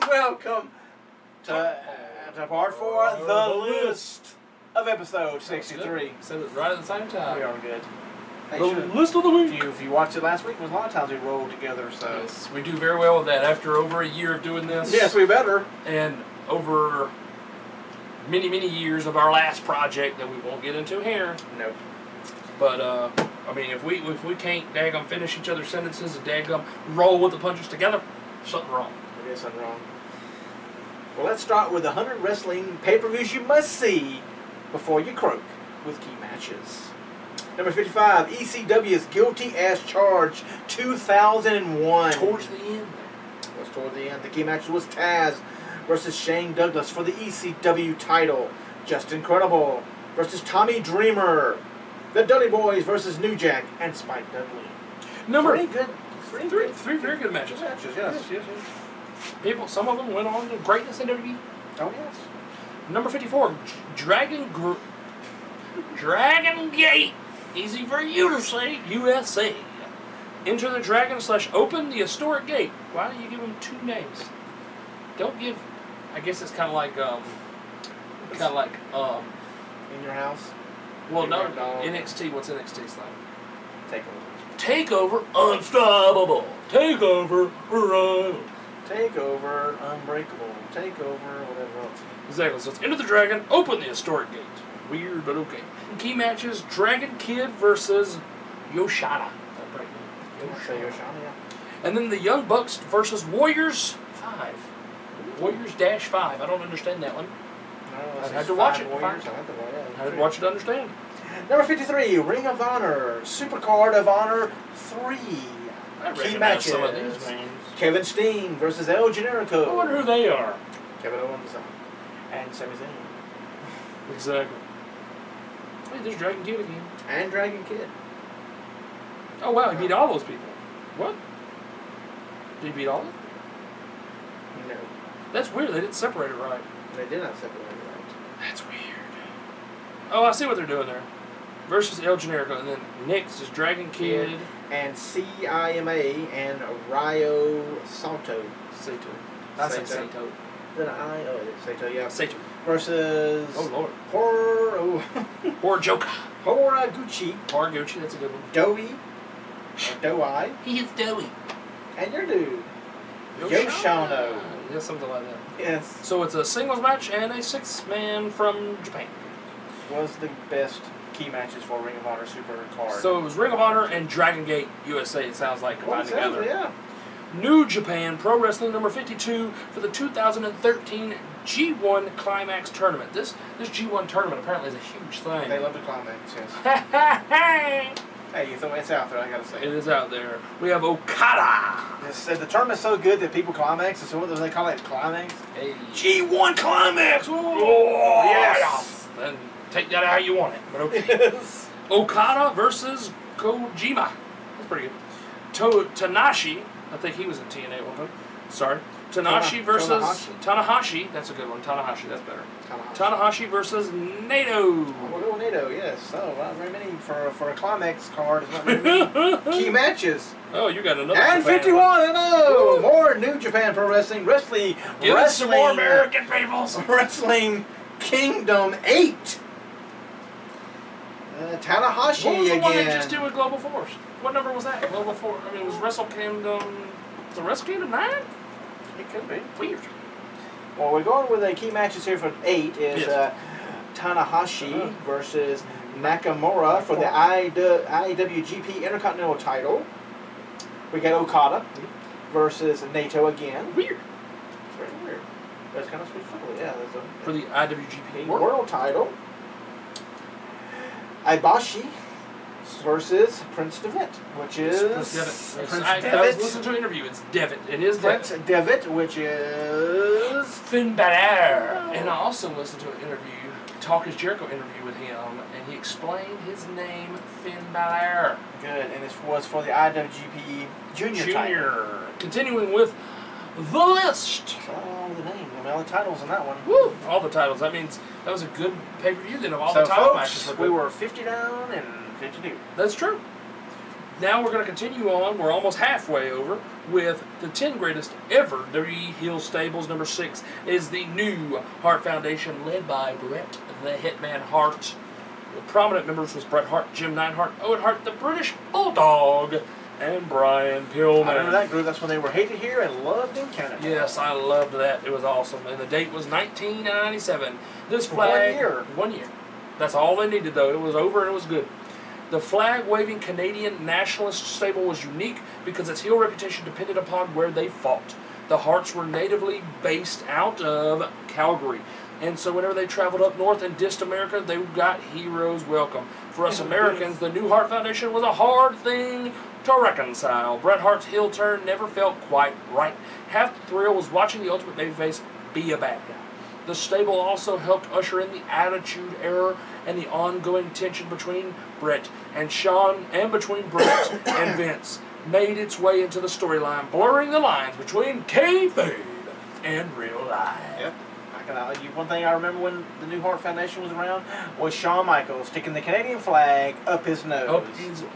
Welcome to part 4, the list of episode 63. Said it right at the same time. We are good. Hey, The list of the week. If you watched it last week, a lot of times we rolled together. So Yes, we do very well with that after over a year of doing this. yes, we better. And over many, many years of our last project that we won't get into here. Nope. But I mean, if we can't daggum finish each other's sentences and daggum roll with the punches together, something wrong. There is something wrong. Well, let's start with the 100 wrestling pay-per-views you must see before you croak with key matches. Number 55, ECW's Guilty as Charged 2001. Towards the end. It was toward the end. The key match was Taz versus Shane Douglas for the ECW title. Just Incredible versus Tommy Dreamer. The Dudley Boys versus New Jack and Spike Dudley. Three very good matches. Yes. People, some of them went on to greatness in WWE. Oh, yes. Number 54, Dragon Gate. Easy for you to say, USA. Enter the Dragon / open the historic gate. Why do you give them two names? Don't give. I guess it's kind of like In your house? Well, no, No. NXT. What's NXT's like? Takeover. Takeover, Unstoppable. Takeover, Run. Takeover, Unbreakable. Takeover, whatever else. Exactly. So it's Enter the Dragon, open the historic gate. Weird, but okay. Key matches: Dragon Kid versus Yoshida. Yoshana, yeah. And then the Young Bucks versus Warriors 5. Warriors -5. I don't understand that one. No, I had to watch it. Warriors. I had to watch it to understand. Number 53, Ring of Honor, Supercard of Honor 3. I Key recognize matches. some of these names. Kevin Steen versus El Generico. I wonder who they are. Kevin Owens and Sami Zayn. Exactly. Hey, there's Dragon Kid again. And Dragon Kid. Oh wow, he beat all those people. What? Did he beat all of them? No. That's weird. They didn't separate it right. They did not separate it right. That's weird. Oh, I see what they're doing there. Versus El Generico, and then next is Dragon Kid. And CIMA and Ryo Sato. Sato. I said Sato. Sato. Then it's Sato, yeah. Sato. Versus Oh Lord. Or Joker. Horaguchi. Horaguchi, that's a good one. Doei. Or Doei. He is doughy. And your dude. Yoshano. Yeah, something like that. Yes. So it's a singles match and a 6-man from Japan. Was the best key matches for Ring of Honor Super Card. So it was Ring of Honor and Dragon Gate USA, it sounds like, combined together. Yeah. New Japan Pro Wrestling number 52 for the 2013 G1 Climax Tournament. This G1 tournament apparently is a huge thing. They love the climax, yes. Hey, it's out there, I gotta say. It is out there. We have Okada. The tournament's so good that people climax, so what do they call it? Climax? Hey. G1 Climax! Oh, yes! Then take that how you want it. But okay. Yes. Okada versus Kojima. That's pretty good. Tanahashi. I think he was in TNA one time. Sorry. Tanahashi versus Tanahashi. That's a good one. Tanahashi. That's better. Tanahashi versus Nato. We'll go with Nato, yes. Oh, not very many for a climax card. It's not very many key matches. Oh, you got another. And Japan 51, one. I know! More New Japan Pro Wrestling. Give us some more American peoples. Wrestling Kingdom 8. Tanahashi What was the again. one they just did with Global Force? What number was that? Global Force. I mean, it was Wrestle Kingdom. The Wrestle Kingdom 9? It could be. Weird. Well, we're going with the key matches here for 8 is Yes. Tanahashi versus Nakamura for the IWGP Intercontinental title. We got Okada versus Nato again. Weird. It's very weird. That's kind of switched up. Yeah, that's For the IWGP World title. Ibashi versus Prince Devitt, which is I was listening to an interview. It's Devitt. It is Prince Devitt, which is Finn Balor. And I also listened to an interview, Talk is Jericho interview with him, and he explained his name, Finn Balor. good, and this was for the IWGP Junior title. Continuing with the list. So all the names, I mean, all the titles in that one. Woo! All the titles. That means that was a good pay-per-view then of all So the title folks, matches. we were 50 down and 52. That's true. Now we're going to continue on. We're almost halfway over with the 10 greatest ever WWE heel stables. Number 6 is the new Hart Foundation, led by Bret the Hitman Hart. The prominent members was Bret Hart, Jim Neidhart, Owen Hart, the British Bulldog, and Brian Pillman. I remember that group. That's when they were hated here and loved in Canada. Yes, I loved that. It was awesome. And the date was 1997. This flag... 1 year. 1 year. That's all they needed, though. It was over and it was good. The flag-waving Canadian nationalist stable was unique because its heel reputation depended upon where they fought. The Harts were natively based out of Calgary. And so whenever they traveled up north and dissed America, they got heroes welcome. For us Americans, the new Hart Foundation was a hard thing to reconcile. Bret Hart's heel turn never felt quite right. Half the thrill was watching the Ultimate Babyface be a bad guy. The stable also helped usher in the Attitude Era and the ongoing tension between Bret and Shawn and between Bret and Vince made its way into the storyline, blurring the lines between kayfabe and real life. Yep. One thing I remember when the new Hart Foundation was around was Shawn Michaels sticking the Canadian flag up his nose. Up his nose.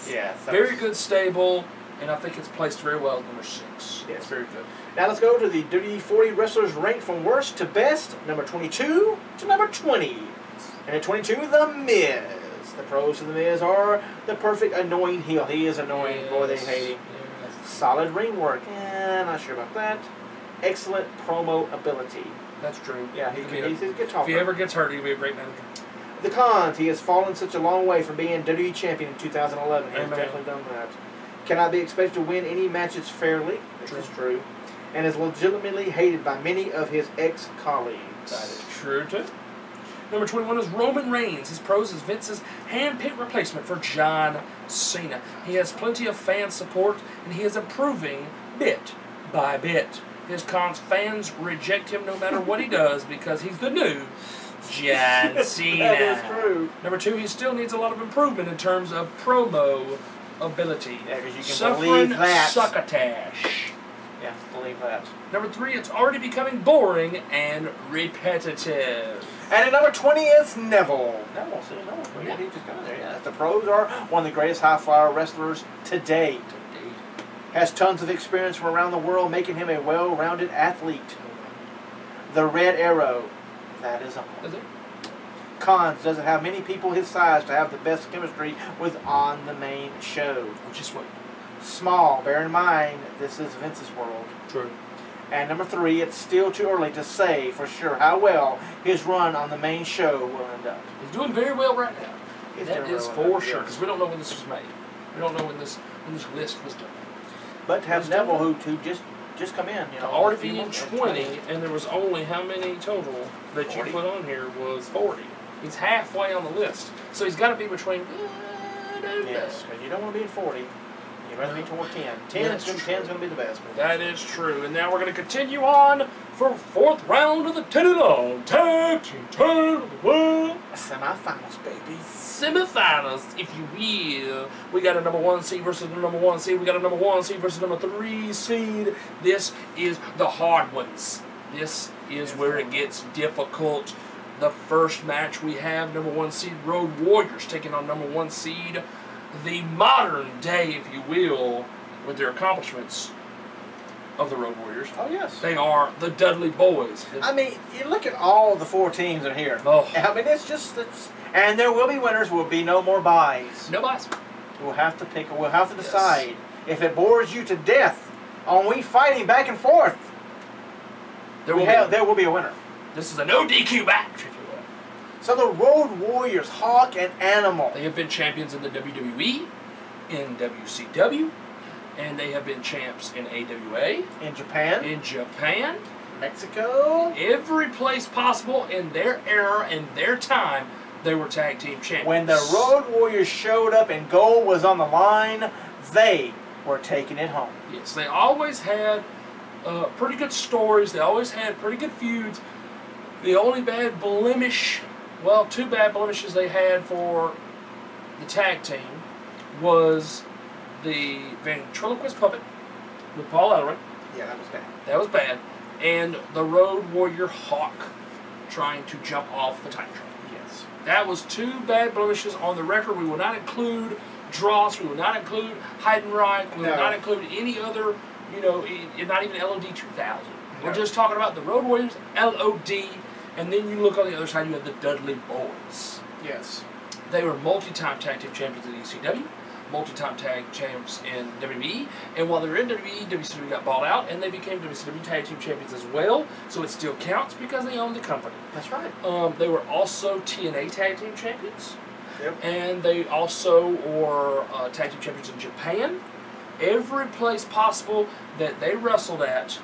Yeah. Very good stable, and I think it's placed very well at number 6. Yes, very good. Now let's go to the WWE 40 wrestlers ranked from worst to best, number 22 to number 20. And at 22, The Miz. The pros to The Miz are the perfect annoying heel. He is annoying. Yes. Boy, they hate him. Yes. Solid ring work. Not sure about that. Excellent promo ability. That's true. Yeah, he's a good talker. If he ever gets hurt, he'll be a great manager. The cons, he has fallen such a long way from being WWE champion in 2011. He has definitely done that. Cannot be expected to win any matches fairly. This is true. And is legitimately hated by many of his ex-colleagues. That is true, too. Number 21 is Roman Reigns. His pros is Vince's hand-picked replacement for John Cena. He has plenty of fan support, and he is improving bit by bit. His cons, fans reject him no matter what he does because he's the new John Cena. That is true. Number 2, he still needs a lot of improvement in terms of promo ability. Yeah, because you can believe that. Succotash. Yeah, believe that. Number 3, it's already becoming boring and repetitive. And at number 20 is Neville. Neville, see, Neville. Yeah, he just got there. Yeah, the pros are one of the greatest high-flyer wrestlers to date. Has tons of experience from around the world, making him a well-rounded athlete. The Red Arrow. That is on. Is it? Cons, doesn't have many people his size to have the best chemistry with on the main show. Which is what? Small. Bear in mind, this is Vince's world. True. And number 3, it's still too early to say for sure how well his run on the main show will end up. He's doing very well right now. That is for sure, because yes. we don't know when this was made. We don't know when this list was done. But to have Neville, who just come in, already be in 20, and there was only how many total that 40. You put on here was 40. He's halfway on the list, so he's got to be between. Yes, because you don't want to be in 40. You'd rather be toward 10. 10 is going to be the best. That is true, and now we're going to continue on for 4th round of the 10-long tag team title of the world. Semifinals, baby. Semifinals, if you will. We got a number 1 seed versus the number 1 seed. We got a number 1 seed versus number 3 seed. This is the hard ones. This is where it gets difficult. The first match we have, number 1 seed Road Warriors taking on number 1 seed, the modern day, if you will, with their accomplishments of the Road Warriors. Oh, yes. They are the Dudley Boys. I mean, you look at all the 4 teams in here. Oh. I mean, and there will be winners. Will be no more buys. No buys. We'll have to pick. We'll have to decide. Yes. If it bores you to death on we fighting back and forth, there will be a winner. This is a no DQ match, if you will. So the Road Warriors, Hawk and Animal. They have been champions in the WWE, in WCW, and they have been champs in AWA. In Japan. In Japan. Mexico. Every place possible in their era and their time, they were tag team champions. When the Road Warriors showed up and gold was on the line, they were taking it home. Yes, they always had pretty good stories. They always had pretty good feuds. The only bad blemish, well, 2 bad blemishes they had for the tag team was the ventriloquist puppet with Paul Ellering. Yeah, that was bad. That was bad. And the Road Warrior Hawk trying to jump off the time train. Yes. That was 2 bad blemishes on the record. We will not include Dross. We would not include Heidenreich. We would not include any other, not even LOD 2000. We're just talking about the Road Warriors, LOD, and then you look on the other side, you have the Dudley Boys. Yes. They were multi-time tag team champions in ECW, multi-time tag champs in WWE, and while they were in WWE, WCW got bought out, and they became WCW tag team champions as well, so it still counts because they own the company. That's right. They were also TNA tag team champions, and they also were tag team champions in Japan. Every place possible that they wrestled at,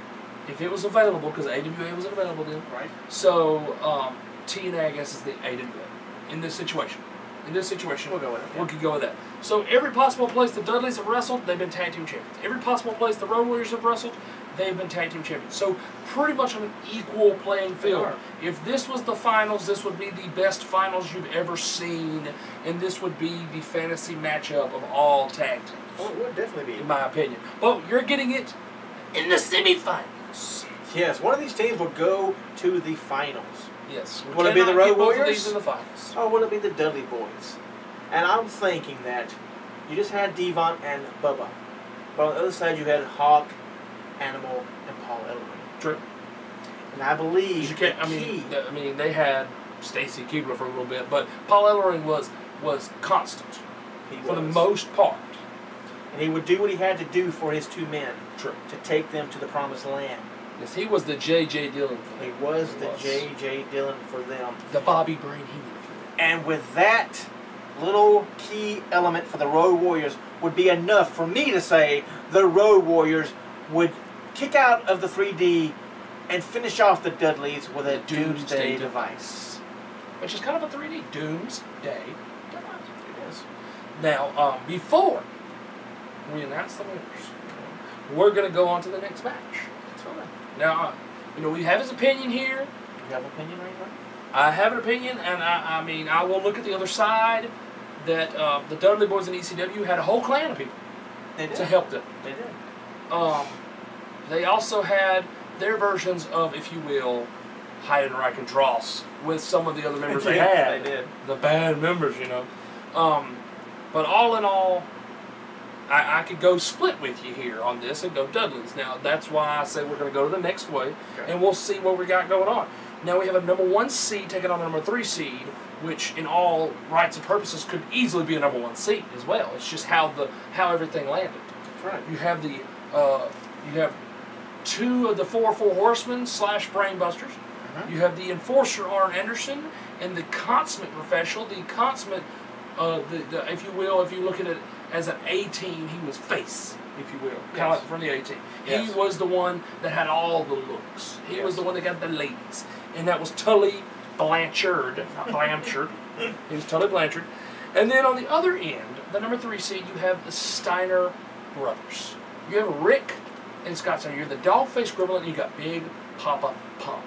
if it was available, because AWA wasn't available then. Right. So TNA, I guess, is the AWA in this situation. In this situation, we'll go with it. We could go with that. So every possible place the Dudleys have wrestled, they've been tag team champions. Every possible place the Road Warriors have wrestled, they've been tag team champions. So pretty much on an equal playing field. If this was the finals, this would be the best finals you've ever seen, and this would be the fantasy matchup of all tag teams. Oh, it would definitely be, in my opinion. But you're getting it in the semifinals. Yes, one of these teams will go to the finals. Yes. Will it be the Road Warriors? Both of these in the finals. Or will it be the Dudley Boys? And I'm thinking that you just had Devon and Bubba. But on the other side, you had Hawk, Animal, and Paul Ellering. True. And I believe they had Stacy Keibler for a little bit, but Paul Ellering was constant for the most part. And he would do what he had to do for his two men. True. To take them to the promised land. Yes, he was the J.J. Dillon for them. He was the J.J. Dillon for them. The Bobby Brain Heenan. And with that little key element for the Road Warriors would be enough for me to say the Road Warriors would kick out of the 3D and finish off the Dudleys with a Doomsday device. Which is kind of a 3D. Doomsday device. It is. Now, before we announce the winners, we're going to go on to the next match. That's fine. Now, we have his opinion here. You have an opinion right now? I have an opinion, and I will look at the other side that the Dudley Boys in ECW had a whole clan of people to help them. They did. They also had their versions of, if you will, Heidenreich and Dross with some of the other members they had. They did. The bad members, But all in all, I could go split with you here on this and go Dudleys. Now, that's why I say we're going to go to the next way, and we'll see what we got going on. Now, we have a number 1 seed taking on a number 3 seed, which in all rights and purposes could easily be a number 1 seed as well. It's just how everything landed. That's right. You have you have 2 of the 4 Horsemen / Brainbusters. You have the Enforcer Arn Anderson and the consummate professional, the consummate, if you will, if you look at it as an A-team, he was face, if you will, kind of like from the A-team. Yes. He was the one that had all the looks. He was the one that got the ladies, and that was Tully Blanchard, not Blanchard. He was Tully Blanchard. And then on the other end, the number 3 seed, you have the Steiner brothers. You have Rick and Scott Steiner. You're the dog-faced gremlin, and you got Big Papa Pump.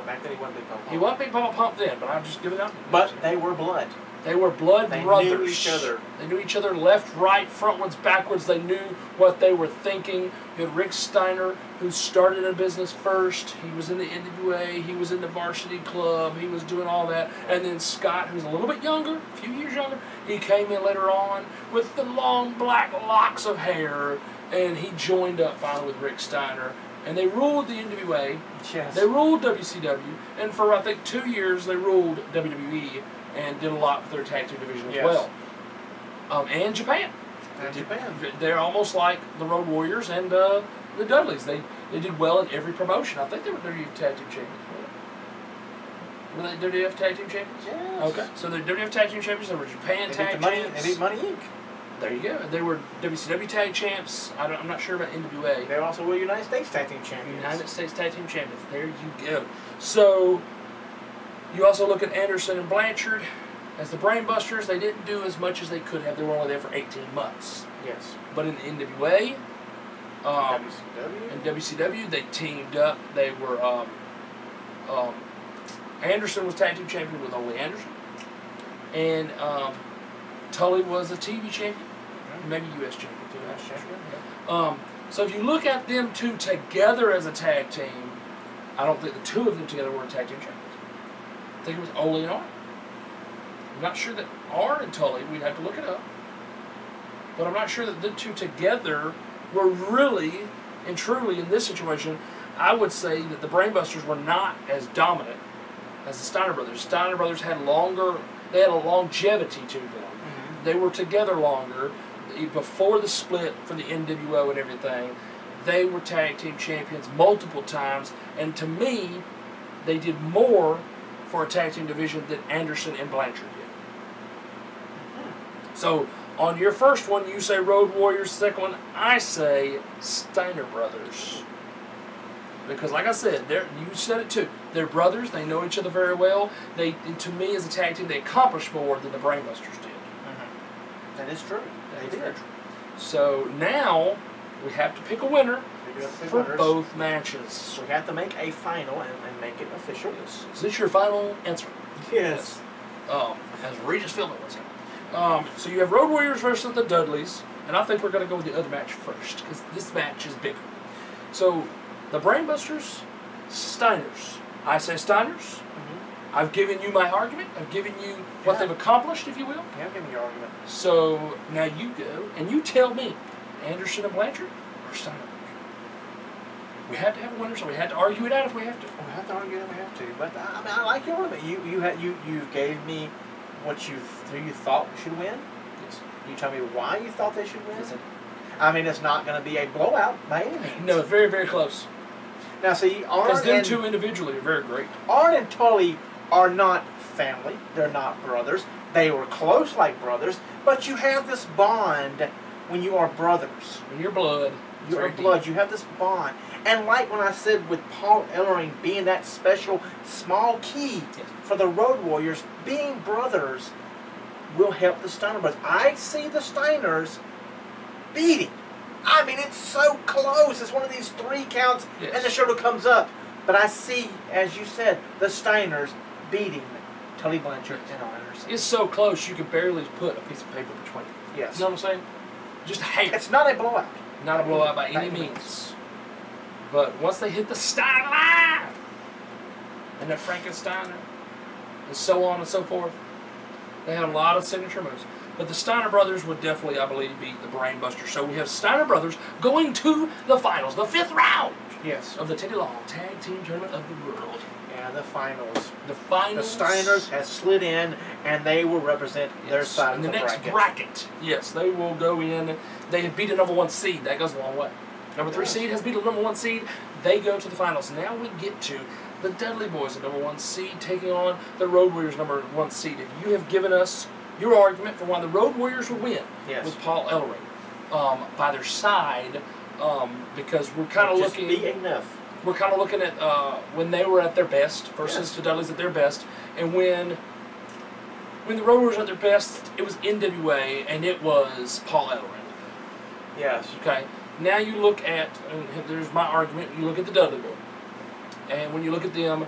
Back then he wasn't Big Papa Pump. He wasn't Big Papa Pump then, but I'm just giving up. But they were blood. They were blood brothers. They knew each other. They knew each other left, right, frontwards, backwards. They knew what they were thinking. You had Rick Steiner, who started a business first. He was in the NWA. He was in the Varsity Club. He was doing all that. And then Scott, who's a little bit younger, a few years younger, he came in later on with the long black locks of hair, and he joined up finally with Rick Steiner. And they ruled the NWA. Yes. They ruled WCW. And for, I think, 2 years, they ruled WWE. And did a lot for their tag team division as well. And Japan. They're almost like the Road Warriors and the Dudleys. They did well in every promotion. I think they were WWF Tag Team Champions. Were they WWF Tag Team Champions? Yes. Okay. So they're WWF Tag Team Champions. They were Japan Tag Champs. They beat Money Inc. There you go. They were WCW Tag Champs. I'm not sure about NWA. They also were United States Tag Team Champions. United States Tag Team Champions. There you go. So you also look at Anderson and Blanchard as the Brainbusters. They didn't do as much as they could have. They were only there for 18 months. Yes. But in the NWA WCW? and WCW, they teamed up. They were Anderson was tag team champion with Ole Anderson, and Tully was a TV champion, maybe U.S. champion too. US champion. So if you look at them two together as a tag team, I don't think the 2 of them together were tag team champions. I think it was Ole and Arn. I'm not sure that Arn and Tully, we'd have to look it up. but I'm not sure that the two together were really and truly in this situation. I would say that the Brainbusters were not as dominant as the Steiner brothers. Steiner brothers had they had a longevity to them. Mm-hmm. They were together longer. Before the split for the NWO and everything, they were tag team champions multiple times, and to me, they did more for a tag team division than Anderson and Blanchard did. Mm-hmm. So, on your first one, you say Road Warriors. Second one, I say Steiner brothers. Because, like I said, you said it too. They're brothers. They know each other very well. To me, as a tag team, they accomplished more than the Brainbusters did. Mm-hmm. That is true. They did. So now we have to pick a winner for both matches. So we have to make a final and make it official. Yes. Is this your final answer? Yes. As Regis Philbin was saying. So you have Road Warriors versus the Dudleys, and I think we're going to go with the other match first because this match is bigger. So. The Brainbusters, Steiners. I say Steiners. Mm-hmm. I've given you my argument. I've given you what they've accomplished, if you will. Yeah, I've given you your argument. So now you go and you tell me, Anderson and Blanchard or Steiner? We have to have a winner, so we have to argue it out if we have to. We have to argue it if we have to. But I mean, I like your argument. You gave me who you thought should win. Yes. You tell me why you thought they should win. Yes. I mean, it's not going to be a blowout by any means. No, very, very close. Now, see, because them two individually are very great. Arn and Tully are not family. They're not brothers. They were close like brothers, but you have this bond when you are brothers. When you're blood. You are blood. You have this bond. And like when I said with Paul Ellering being that special small key for the Road Warriors, being brothers will help the Steiner brothers. I see the Steiners beating. I mean, it's so close. It's one of these 3 counts, and the shoulder comes up. But I see, as you said, the Steiners beating Tully Blanchard and Anderson. It's so close you could barely put a piece of paper between them. Yes. You know what I'm saying? Just a hair. It's not a blowout. Not a blowout by any means. But once they hit the Steiner line, and the Frankensteiner, and so on and so forth, they had a lot of signature moves. But the Steiner brothers would definitely, I believe, beat the Brainbusters. So we have Steiner brothers going to the finals, the 5th round of the Teddy Long Tag Team Tournament of the World. And the finals. The finals. The Steiners have slid in, and they will represent their side of the next bracket. Yes, they will go in. They have beat a #1 seed. That goes a long way. Number 3 seed has beat a #1 seed. They go to the finals. Now we get to the Dudley Boys, the #1 seed, taking on the Road Warriors, #1 seed. And you have given us your argument for why the Road Warriors will win with Paul Ellering by their side, because we're kind of looking. We're kind of looking at when they were at their best versus the Dudleys at their best, and when the Road Warriors were at their best, it was NWA and it was Paul Ellering. Yes. Okay. Now you look at, and there's my argument. You look at the Dudley Boys, and when you look at them,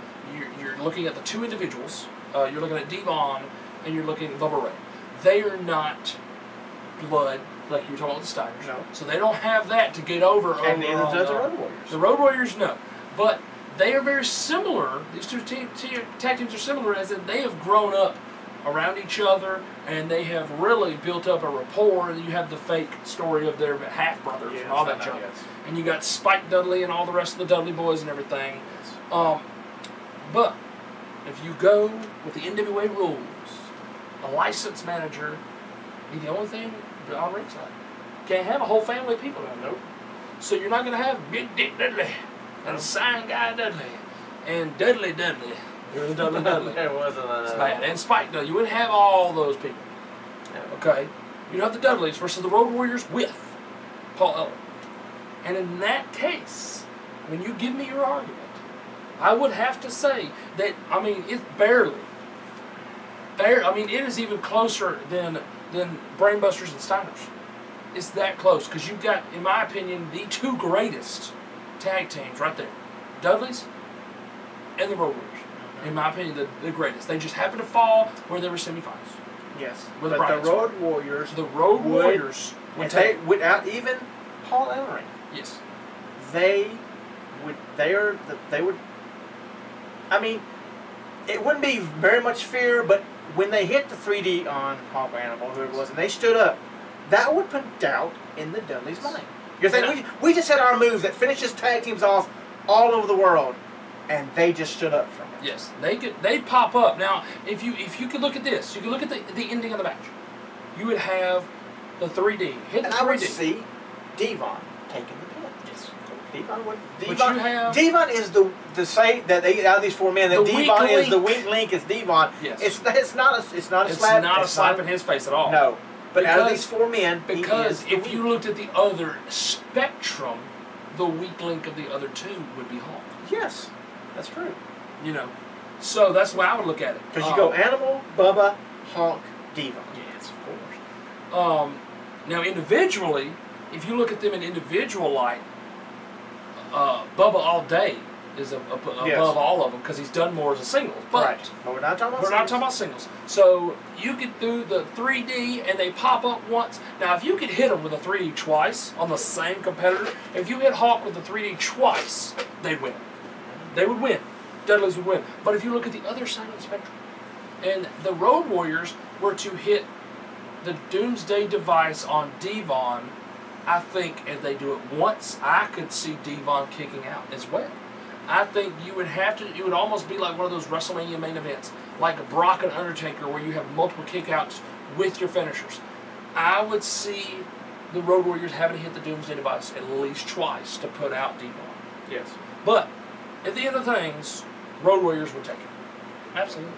you're looking at the 2 individuals. You're looking at Devon. And you're looking at Bubba Ray. They are not blood like you were talking about the Steiners. No. So they don't have that to get over. And neither does the Road Warriors. The Road Warriors, no. But they are very similar. These 2 tag teams are similar as in they have grown up around each other and they have really built up a rapport. And you have the fake story of their half-brothers and all that junk. And you got Spike Dudley and all the rest of the Dudley Boys and everything. But if you go with the NWA rules, a licensed manager be the only thing on ringside. Can't have a whole family of people down there. Nope. So you're not going to have Big Dick Dudley and Sign Guy Dudley and Dudley Dudley. There was Dudley Dudley. There wasn't and Spike Dudley. You wouldn't have all those people. Okay? You'd have the Dudleys versus the Road Warriors with Paul Ellering. And in that case, when you give me your argument, I would have to say that, I mean, it's barely. I mean, it is even closer than Brainbusters and Steiners. It's that close because you've got, in my opinion, the 2 greatest tag teams right there, Dudleys and the Road Warriors. In my opinion, the greatest. They just happen to fall where they were semifinals. Yes, but the Road Warriors. The Road Warriors would take without even Paul Ellering. Yes, they would. They would. I mean, it wouldn't be very much fear, but when they hit the 3D on Hawk Animal, who it was, and they stood up, that would put doubt in the Dudley's mind. You're thinking, we just had our move that finishes tag teams off all over the world, and they just stood up from it. Yes, they pop up. Now, if you could look at this, you could look at the ending of the match. You would have the 3D. Hit the 3D. I would see Devon taking the pin. Yes. Devon is the say that they out of these 4 men that Devon is the weak link. Is Devon? Yes. It's not a slap. It's not a slap in his face at all. No. But out of these 4 men, because if you looked at the other spectrum, the weak link of the other 2 would be Hart. Yes, that's true. You know, so that's the way I would look at it. Because you go Animal, Bubba, Hawk, Devon. Yes, of course. Now individually, if you look at them in individual light, Bubba all day is above all of them because he's done more as a singles. But we're not talking about singles. So you could do the 3D and they pop up once. Now if you could hit them with a 3D twice on the same competitor, if you hit Hawk with the 3D twice, they'd win. They would win. Dudley's would win. But if you look at the other side of the spectrum, and the Road Warriors were to hit the Doomsday device on Devon, I think if they do it once, I could see Devon kicking out as well. I think you would have to, it would almost be like one of those WrestleMania main events, like a Brock and Undertaker where you have multiple kickouts with your finishers. I would see the Road Warriors having to hit the Doomsday device at least twice to put out Devon. Yes. But at the end of things, Road Warriors would take it. Absolutely.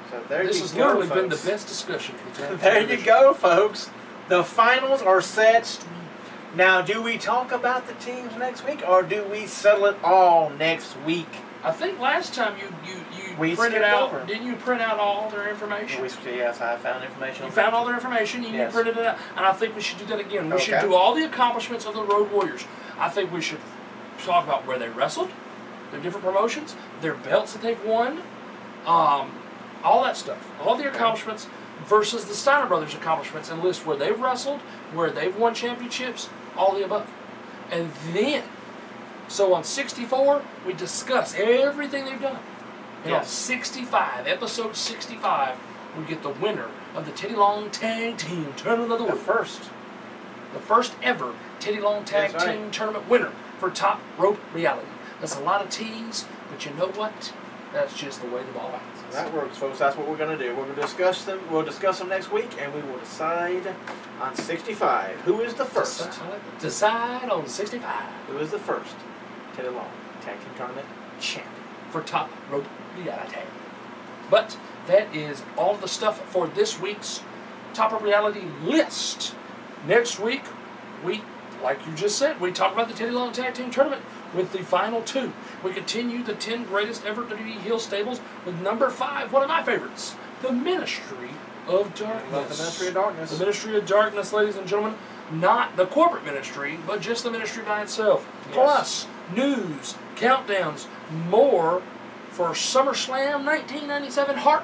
So there this you has go, literally folks. been the best discussion for today. There you go, folks. The finals are set. Now, do we talk about the teams next week, or do we settle it all next week? I think last time you printed out, didn't you print out all their information? Yes, I found information. You found all their information and you printed it out. And I think we should do that again. We should do all the accomplishments of the Road Warriors. I think we should talk about where they wrestled, their different promotions, their belts that they've won, all that stuff. All the accomplishments versus the Steiner Brothers accomplishments, and list where they've wrestled, where they've won championships, all the above. And then, so on 64, we discuss everything they've done. And on 65, episode 65, we get the winner of the Teddy Long Tag Team Tournament of the Week. The first ever Teddy Long Tag Team Tournament winner for Top Rope Reality. That's a lot of T's, but you know what? That's just the way the ball bounces. That works, folks. That's what we're going to do. We're going to discuss them. We'll discuss them next week, and we will decide on 65 who is the first. Decide on 65. Who is the first Teddy Long Tag Team Tournament champion for Top Rope Reality. But that is all the stuff for this week's Top Rope Reality list. Next week, we, like you just said, we talk about the Teddy Long Tag Team Tournament with the final 2. We continue the 10 greatest ever WWE heel stables with number 5, one of my favorites, the Ministry of Darkness. The Ministry of Darkness. The Ministry of Darkness, ladies and gentlemen. Not the corporate ministry, but just the ministry by itself. Yes. Plus, news, countdowns, more for SummerSlam 1997 Hart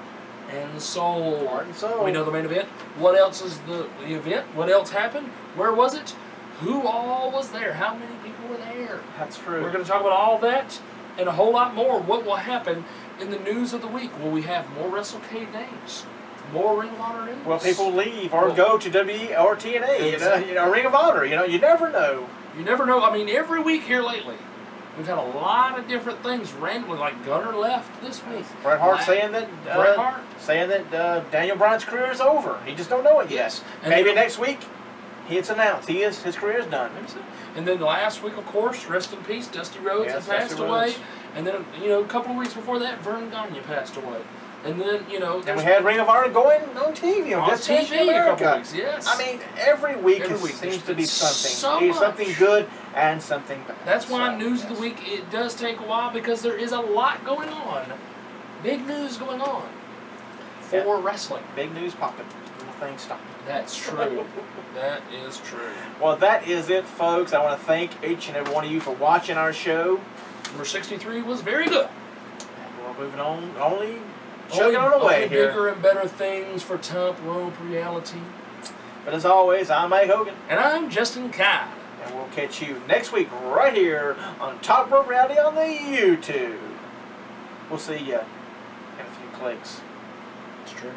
and Soul. Hart and Soul. We know the main event. What else is the event? What else happened? Where was it? Who all was there? How many people were there? That's true. We're going to talk about all that and a whole lot more. What will happen in the news of the week? Will we have more WrestleCade names? More Ring of Honor news? Will people leave or go to WWE or TNA? Exactly. You know, Ring of Honor. You know, you never know. You never know. I mean, every week here lately, we've had a lot of different things randomly. Like Gunner left this week. Bret Hart saying that Daniel Bryan's career is over. He just don't know it yet. Yes. And maybe next week it's announced his career is done. And then last week, of course, rest in peace, Dusty Rhodes had passed away. And then, you know, a couple of weeks before that, Vern Gagne passed away. And then, you know... And we had Ring of Honor going on TV. On TV a couple of weeks, yes. I mean, every week seems to be something. Something good and something bad. That's why News of the Week, it does take a while because there is a lot going on. Big news going on for wrestling. Big news popping. Nothing stopping. That's true. That is true. Well, that is it, folks. I want to thank each and every one of you for watching our show. Number 63 was very good. And we're moving on. Only chugging on away here. Bigger and better things for Top Rope Reality. But as always, I'm Mike Hogan. And I'm Justin Cobb. And we'll catch you next week right here on Top Rope Reality on the YouTube. We'll see you in a few clicks. It's true.